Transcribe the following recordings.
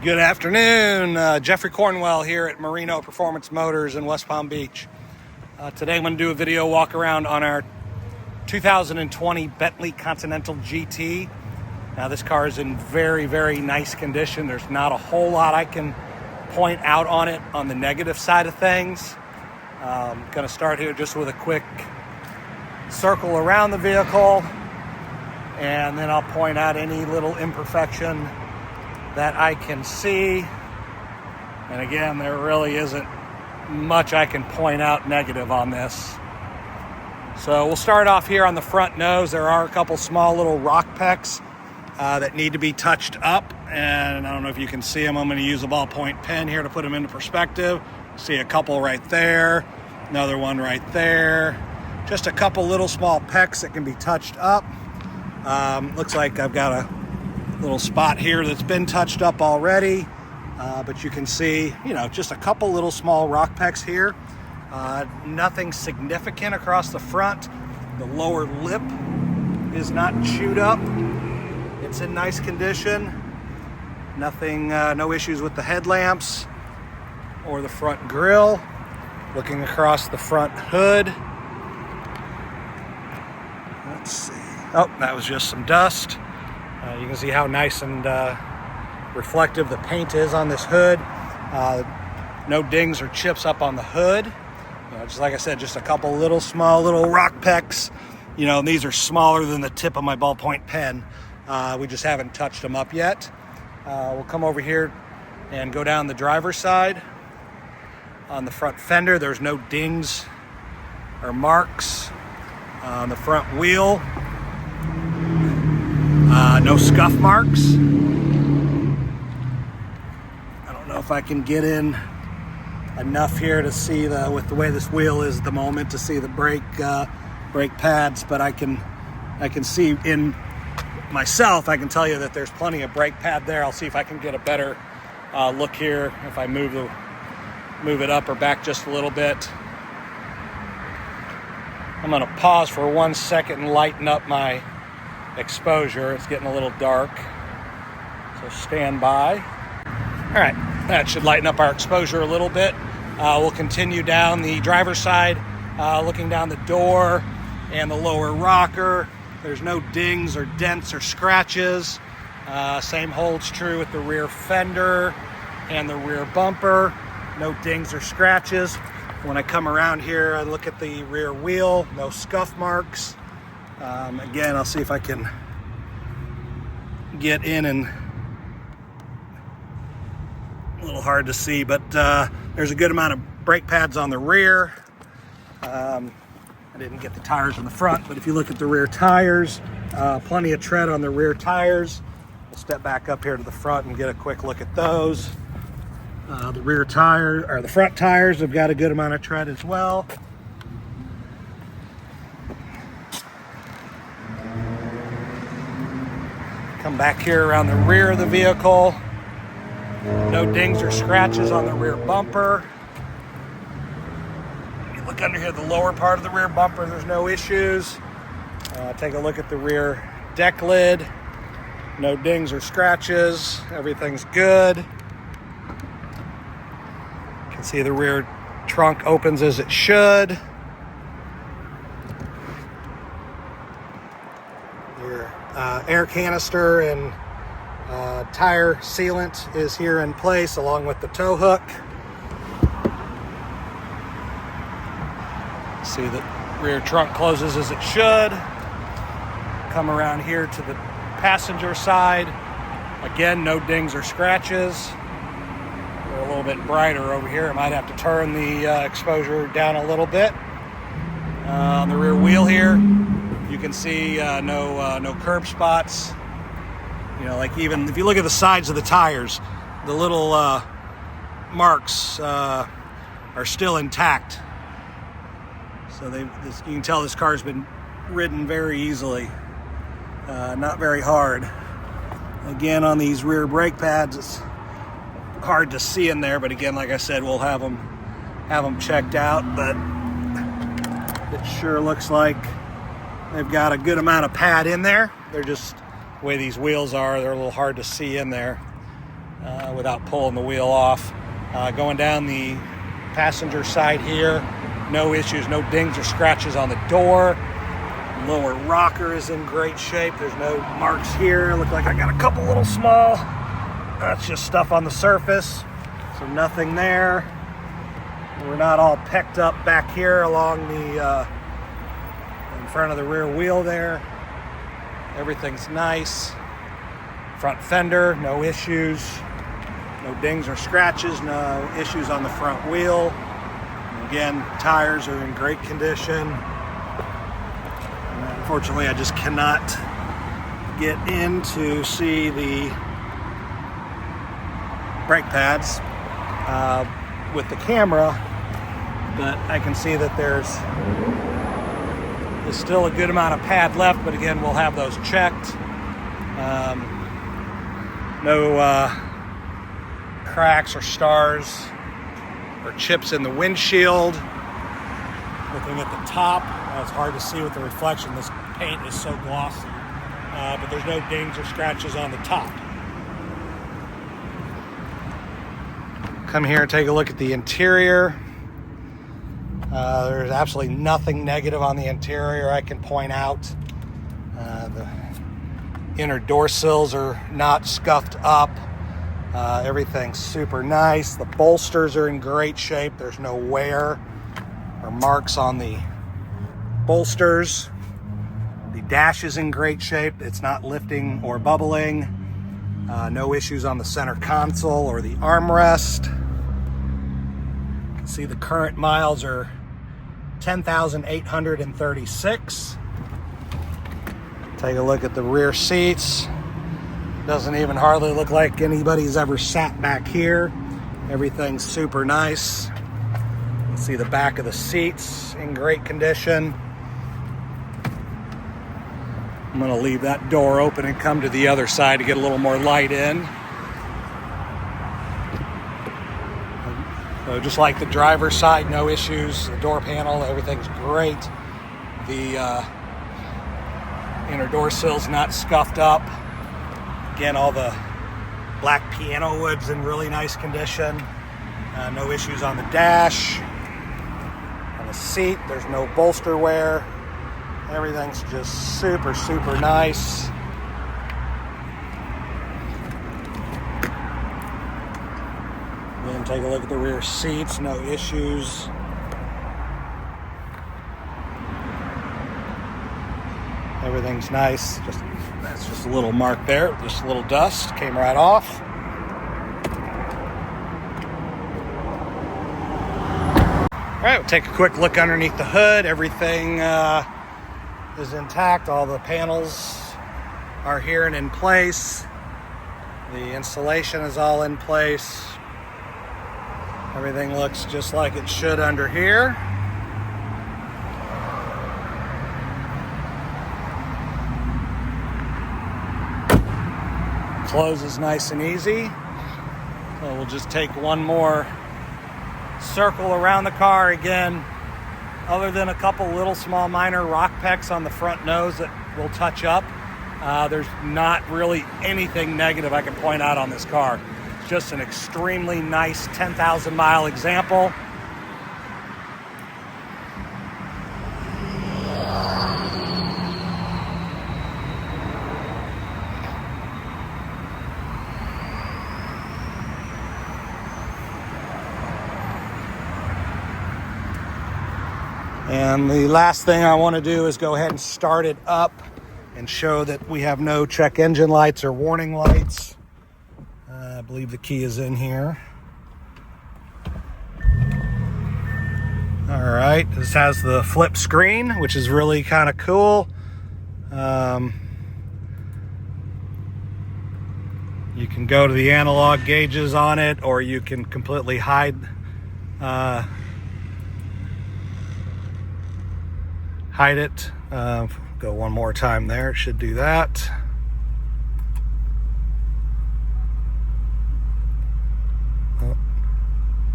Good afternoon, Jeffrey Cornwell here at Marino Performance Motors in West Palm Beach. Today I'm going to do a video walk around on our 2020 Bentley Continental GT. Now this car is in very, very nice condition. There's not a whole lot I can point out on it on the negative side of things. I'm going to start here just with a quick circle around the vehicle, and then I'll point out any little imperfection that I can see. And again, there really isn't much I can point out negative on this. So we'll start off here on the front nose. There are a couple small little rock pecks that need to be touched up, and I don't know if you can see them. I'm going to use a ballpoint pen here to put them into perspective. See a couple right there, another one right there. Just a couple little small pecks that can be touched up. Looks like I've got a little spot here that's been touched up already, but you can see, just a couple little small rock pecks here. Nothing significant across the front. The lower lip is not chewed up. It's in nice condition. Nothing, no issues with the headlamps or the front grille. Looking across the front hood. Let's see. Oh, that was just some dust. You can see how nice and reflective the paint is on this hood. No dings or chips up on the hood. Just like I said, just a couple little small little rock pecks. And these are smaller than the tip of my ballpoint pen. We just haven't touched them up yet. We'll come over here and go down the driver's side. On the front fender, there's no dings or marks. On the front wheel, no scuff marks. I don't know if I can get in enough here to see with the way this wheel is at the moment, to see the brake pads, but I can see in myself. I can tell you that there's plenty of brake pad there. I'll see if I can get a better look here if I move it up or back just a little bit. I'm going to pause for 1 second and lighten up my exposure. It's getting a little dark, so stand by. All right, that should lighten up our exposure a little bit. We'll continue down the driver's side, looking down the door and the lower rocker. There's no dings or dents or scratches. Same holds true with the rear fender and the rear bumper. No dings or scratches. When I come around here, I look at the rear wheel, no scuff marks. Again, I'll see if I can get in, and a little hard to see, but there's a good amount of brake pads on the rear. I didn't get the tires in the front, but if you look at the rear tires, plenty of tread on the rear tires. We'll step back up here to the front and get a quick look at those. The rear tire, or the front tires, have got a good amount of tread as well. Come back here around the rear of the vehicle. No dings or scratches on the rear bumper. When you look under here, the lower part of the rear bumper, there's no issues. Take a look at the rear deck lid. No dings or scratches. Everything's good. You can see the rear trunk opens as it should. Your air canister and tire sealant is here in place, along with the tow hook. See the rear trunk closes as it should. Come around here to the passenger side. Again, no dings or scratches. They're a little bit brighter over here. I might have to turn the exposure down a little bit. On the rear wheel here, you can see no curb spots. Like even if you look at the sides of the tires, the little marks are still intact. So you can tell this car's been ridden very easily, not very hard. Again, on these rear brake pads, it's hard to see in there, but again, like I said, we'll have them checked out. But it sure looks like they've got a good amount of pad in there. They're just, the way these wheels are, they're a little hard to see in there. without pulling the wheel off. Going down the passenger side here, no issues, no dings or scratches on the door. Lower rocker is in great shape. There's no marks here. Look like I got a couple little small. That's just stuff on the surface, so nothing there. We're not all pecked up back here along the in front of the rear wheel there. Everything's nice. Front fender, no issues. No dings or scratches, no issues on the front wheel. Again, tires are in great condition. Unfortunately, I just cannot get in to see the brake pads with the camera, but I can see that there's still a good amount of pad left, but again, we'll have those checked. No cracks or stars or chips in the windshield. Looking at the top, it's hard to see with the reflection. This paint is so glossy, but there's no dings or scratches on the top. Come here and take a look at the interior. There's absolutely nothing negative on the interior I can point out. The inner door sills are not scuffed up. Everything's super nice. The bolsters are in great shape. There's no wear or marks on the bolsters. The dash is in great shape. It's not lifting or bubbling. No issues on the center console or the armrest. You can see the current miles are 10,836. Take a look at the rear seats. Doesn't even hardly look like anybody's ever sat back here. Everything's super nice. You can see the back of the seats in great condition. I'm gonna leave that door open and come to the other side to get a little more light in. So just like the driver's side, no issues. The door panel, everything's great. The inner door sill's not scuffed up. Again, all the black piano wood's in really nice condition. No issues on the dash. On the seat, there's no bolster wear. Everything's just super, super nice. Then take a look at the rear seats, no issues. Everything's nice. That's just a little mark there, just a little dust, came right off. All right, we'll take a quick look underneath the hood. Everything is intact. All the panels are here and in place. The insulation is all in place. Everything looks just like it should under here. Closes nice and easy. So we'll just take one more circle around the car again. Other than a couple little small minor rock pecks on the front nose that we'll touch up, there's not really anything negative I can point out on this car. It's just an extremely nice 10,000 mile example. And the last thing I want to do is go ahead and start it up and show that we have no check engine lights or warning lights. I believe the key is in here. All right, this has the flip screen, which is really kind of cool. You can go to the analog gauges on it, or you can completely hide it. Go one more time there. It should do that. Oh,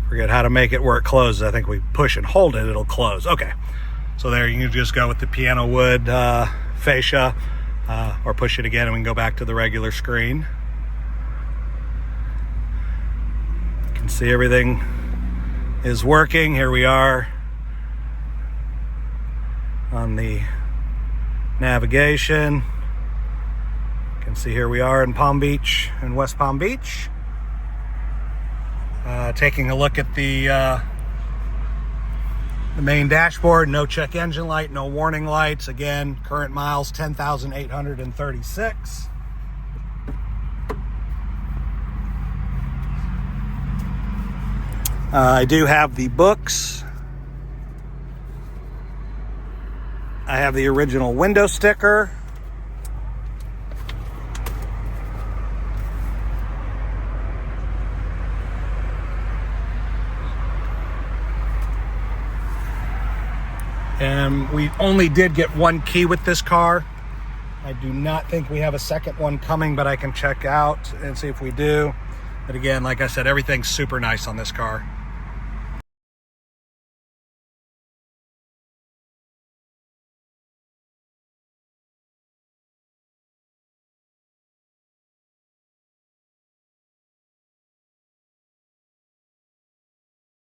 forget how to make it where it closes. I think we push and hold it, it'll close. Okay, so there you can just go with the piano wood fascia, or push it again and we can go back to the regular screen. See, everything is working. Here we are on the navigation. You can see here we are in Palm Beach, in West Palm Beach. Taking a look at the main dashboard. No check engine light, no warning lights. Again, current miles 10,836. I do have the books. I have the original window sticker. And we only did get one key with this car. I do not think we have a second one coming, but I can check out and see if we do. But again, like I said, everything's super nice on this car.